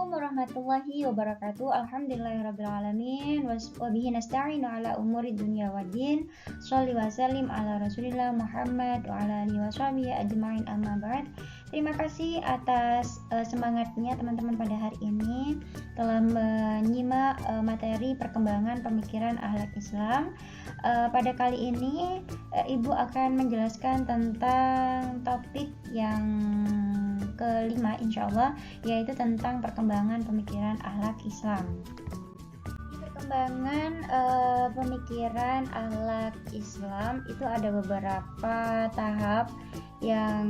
warahmatullahi wabarakatuh. Alhamdulillahirrabbilalamin. Wabihi nasta'inu ala umuri dunia waddin. Sholli wa sallim ala rasulillah Muhammad wa ala alihi wa sahbihi ajma'in, amma ba'd. Terima kasih atas semangatnya teman-teman pada hari ini telah menyimak materi perkembangan pemikiran akhlak Islam. Pada kali ini Ibu akan menjelaskan tentang topik yang kelima insyaallah, yaitu tentang perkembangan pemikiran akhlak Islam. Perkembangan pemikiran akhlak Islam itu ada beberapa tahap yang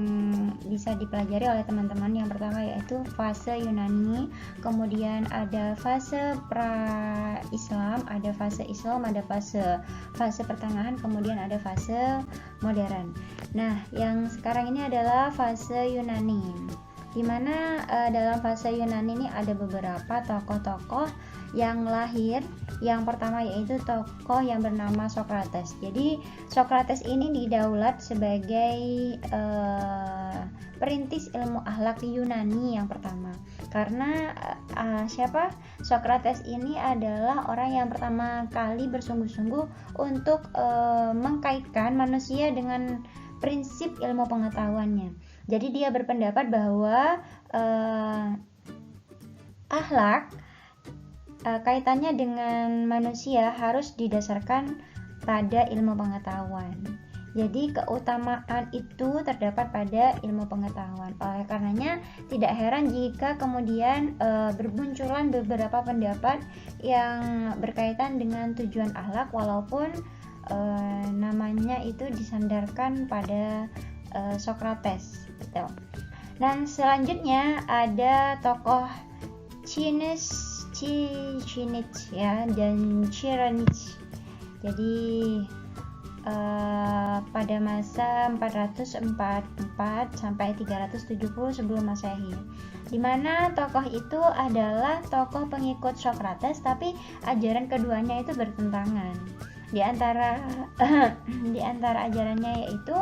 bisa dipelajari oleh teman-teman. Yang pertama yaitu fase Yunani, kemudian ada fase pra-Islam, ada fase Islam, ada fase pertengahan, kemudian ada fase modern. Nah, yang sekarang ini adalah fase Yunani, di mana dalam fase Yunani ini ada beberapa tokoh-tokoh yang lahir. Yang pertama yaitu tokoh yang bernama Sokrates. Jadi Sokrates ini didaulat sebagai perintis ilmu akhlak di Yunani yang pertama. Karena Sokrates ini adalah orang yang pertama kali bersungguh-sungguh untuk mengkaitkan manusia dengan prinsip ilmu pengetahuannya. Jadi dia berpendapat bahwa akhlak kaitannya dengan manusia harus didasarkan pada ilmu pengetahuan. Jadi keutamaan itu terdapat pada ilmu pengetahuan. Oleh karenanya tidak heran jika kemudian bermunculan beberapa pendapat yang berkaitan dengan tujuan akhlak, walaupun namanya itu disandarkan pada Sokrates gitu. Dan selanjutnya ada tokoh Chinich ya, dan Chironich. Jadi pada masa 444 sampai 370 sebelum Masehi, di mana tokoh itu adalah tokoh pengikut Sokrates, tapi ajaran keduanya itu bertentangan. Di antara ajarannya yaitu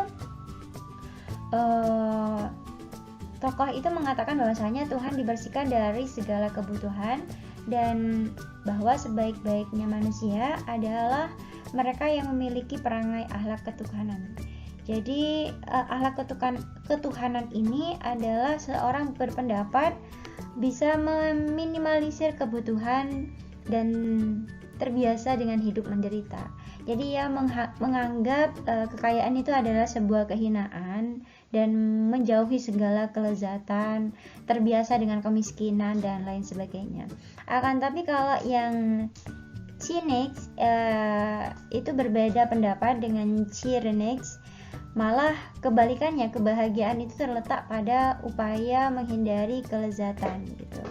tokoh itu mengatakan bahwasanya Tuhan dibersihkan dari segala kebutuhan dan bahwa sebaik-baiknya manusia adalah mereka yang memiliki perangai akhlak ketuhanan. Jadi akhlak ketuhanan ini adalah seorang berpendapat bisa meminimalisir kebutuhan dan terbiasa dengan hidup menderita. Jadi ia menganggap kekayaan itu adalah sebuah kehinaan dan menjauhi segala kelezatan, terbiasa dengan kemiskinan dan lain sebagainya. Akan tapi kalau yang Chinich itu berbeda pendapat dengan Chironix, malah kebalikannya, kebahagiaan itu terletak pada upaya menghindari kelezatan gitu.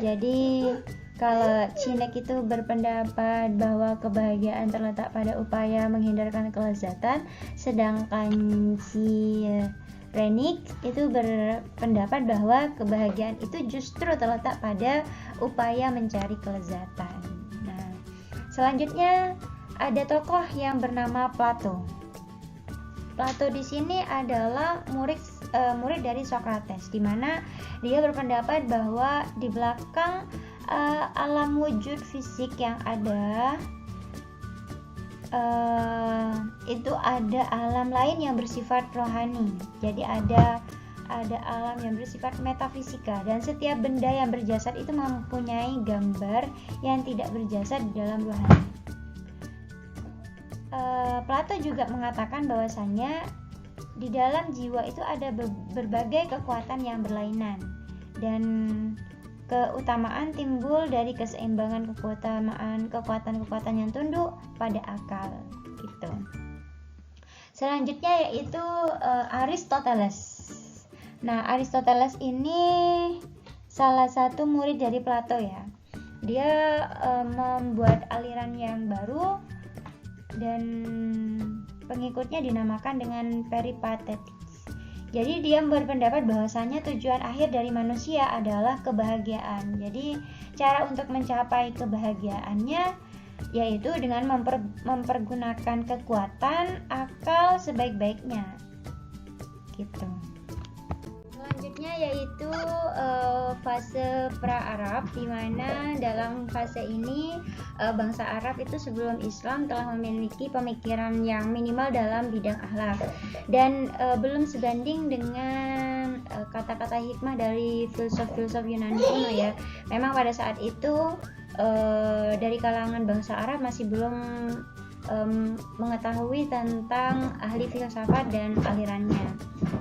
Jadi kalau Chinich itu berpendapat bahwa kebahagiaan terletak pada upaya menghindarkan kelezatan, sedangkan Chironix itu berpendapat bahwa kebahagiaan itu justru terletak pada upaya mencari kelezatan. Nah, selanjutnya ada tokoh yang bernama Plato. Plato di sini adalah murid dari Sokrates, di mana dia berpendapat bahwa di belakang alam wujud fisik yang ada itu ada alam lain yang bersifat rohani. Jadi ada alam yang bersifat metafisika, dan setiap benda yang berjasad itu mempunyai gambar yang tidak berjasad di dalam rohani. Plato juga mengatakan bahwasanya di dalam jiwa itu ada berbagai kekuatan yang berlainan, dan keutamaan timbul dari keseimbangan kekuatan yang tunduk pada akal gitu. Selanjutnya yaitu Aristoteles. Nah, Aristoteles ini salah satu murid dari Plato ya. Dia membuat aliran yang baru dan pengikutnya dinamakan dengan Peripatetics. Jadi dia berpendapat bahwasanya tujuan akhir dari manusia adalah kebahagiaan. Jadi cara untuk mencapai kebahagiaannya yaitu dengan mempergunakan kekuatan akal sebaik-baiknya gitu. Selanjutnya yaitu fase pra-Arab, di mana dalam fase ini bangsa Arab itu sebelum Islam telah memiliki pemikiran yang minimal dalam bidang akhlak dan belum sebanding dengan kata-kata hikmah dari filsuf-filsuf Yunani kuno ya. Memang pada saat itu dari kalangan bangsa Arab masih belum mengetahui tentang ahli filsafat dan alirannya.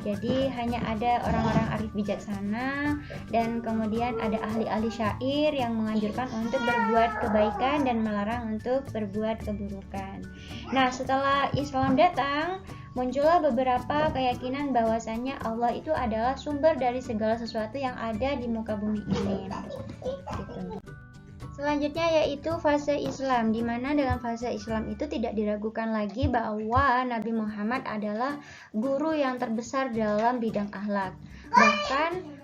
Jadi hanya ada orang-orang arif bijaksana dan kemudian ada ahli-ahli syair yang menganjurkan untuk berbuat kebaikan dan melarang untuk berbuat keburukan. Nah, setelah Islam datang, muncullah beberapa keyakinan bahwasanya Allah itu adalah sumber dari segala sesuatu yang ada di muka bumi ini. Gitu. Selanjutnya yaitu fase Islam, di mana dalam fase Islam itu tidak diragukan lagi bahwa Nabi Muhammad adalah guru yang terbesar dalam bidang akhlak. Bahkan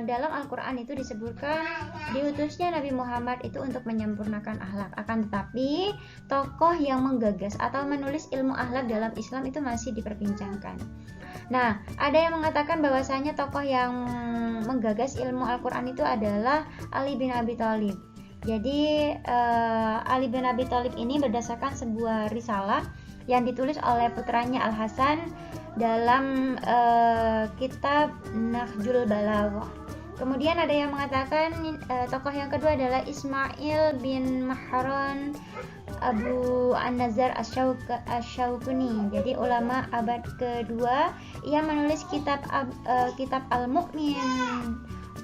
dalam Al-Quran itu disebutkan diutusnya Nabi Muhammad itu untuk menyempurnakan akhlak. Akan tetapi tokoh yang menggagas atau menulis ilmu akhlak dalam Islam itu masih diperbincangkan. Nah, ada yang mengatakan bahwasanya tokoh yang menggagas ilmu Al-Quran itu adalah Ali bin Abi Thalib. Jadi Ali bin Abi Thalib ini berdasarkan sebuah risalah yang ditulis oleh putranya Al-Hasan dalam kitab Nahjul Balaghah. Kemudian ada yang mengatakan tokoh yang kedua adalah Ismail bin Mahran Abu An-Nazar Asy-Syaukuni. Jadi ulama abad kedua, ia menulis kitab Al-Mu'min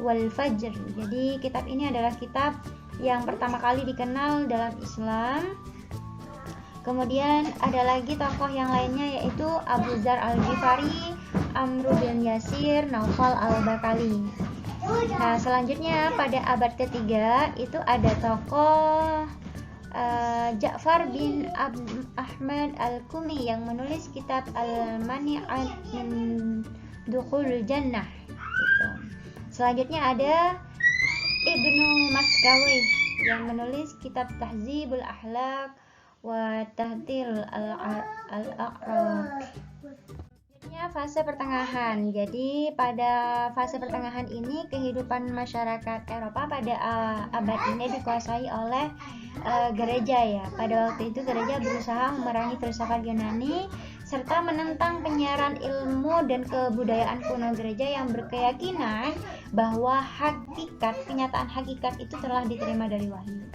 wal Fajr. Jadi kitab ini adalah kitab yang pertama kali dikenal dalam Islam. Kemudian ada lagi tokoh yang lainnya yaitu Abu Dzar Al-Ghifari, Amr bin Yasir, Naufal Al-Bakali. Nah, selanjutnya pada abad ketiga itu ada tokoh Ja'far bin Ahmad Al-Kumi yang menulis kitab Al-Mani'at min Dukhul Jannah gitu. Selanjutnya ada Ibnu Masgawi yang menulis kitab Tahzibul Akhlaq wa Tahdhil al-A'rab. Fase pertengahan. Jadi pada fase pertengahan ini kehidupan masyarakat Eropa pada abad ini dikuasai oleh gereja ya. Pada waktu itu gereja berusaha memerangi filsafat Yunani serta menentang penyiaran ilmu dan kebudayaan kuno gereja yang berkeyakinan bahwa kenyataan hakikat itu telah diterima dari wahyu.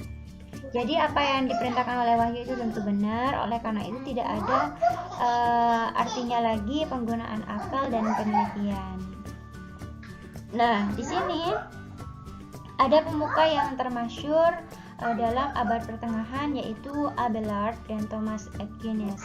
Jadi apa yang diperintahkan oleh wahyu itu tentu benar, oleh karena itu tidak ada artinya lagi penggunaan akal dan penelitian. Nah, di sini ada pemuka yang termasyhur dalam abad pertengahan yaitu Abelard dan Thomas Aquinas.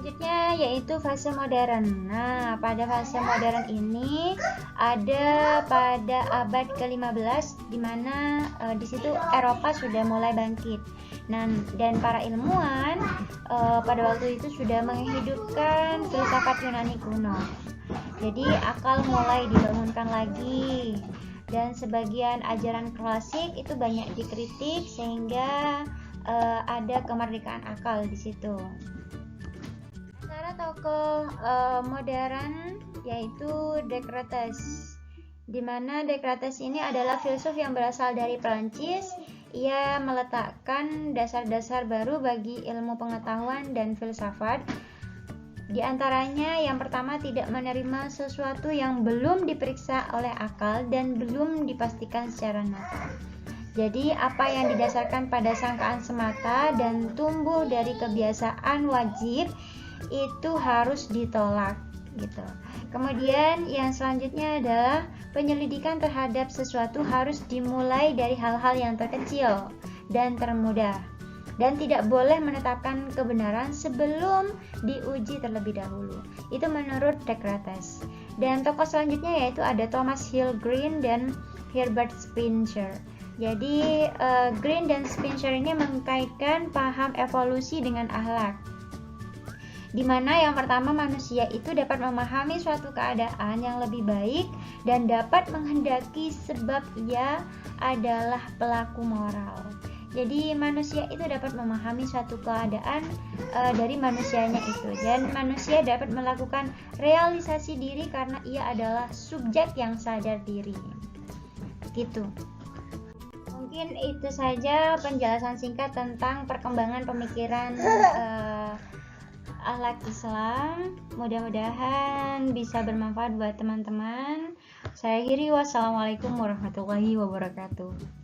Selanjutnya yaitu fase modern. Nah, pada fase modern ini ada pada abad ke-15 di mana di situ Eropa sudah mulai bangkit. Nah, dan para ilmuwan pada waktu itu sudah menghidupkan filsafat Yunani kuno. Jadi akal mulai dibangunkan lagi dan sebagian ajaran klasik itu banyak dikritik sehingga ada kemerdekaan akal di situ. Antara tokoh modern yaitu Descartes, di mana Descartes ini adalah filsuf yang berasal dari Prancis. Ia meletakkan dasar-dasar baru bagi ilmu pengetahuan dan filsafat. Di antaranya yang pertama, tidak menerima sesuatu yang belum diperiksa oleh akal dan belum dipastikan secara nyata. Jadi apa yang didasarkan pada sangkaan semata dan tumbuh dari kebiasaan wajib itu harus ditolak gitu. Kemudian yang selanjutnya adalah penyelidikan terhadap sesuatu harus dimulai dari hal-hal yang terkecil dan termudah, dan tidak boleh menetapkan kebenaran sebelum diuji terlebih dahulu. Itu menurut Descartes. Dan tokoh selanjutnya yaitu ada Thomas Hill Green dan Herbert Spencer. Jadi Green dan Spencer ini mengkaitkan paham evolusi dengan akhlak, di mana yang pertama manusia itu dapat memahami suatu keadaan yang lebih baik dan dapat menghendaki sebab ia adalah pelaku moral. Jadi manusia itu dapat memahami suatu keadaan dari manusianya itu, dan manusia dapat melakukan realisasi diri karena ia adalah subjek yang sadar diri. Gitu. Mungkin itu saja penjelasan singkat tentang perkembangan pemikiran akhlak Islam. Mudah-mudahan bisa bermanfaat buat teman-teman. Saya akhiri, wassalamualaikum warahmatullahi wabarakatuh.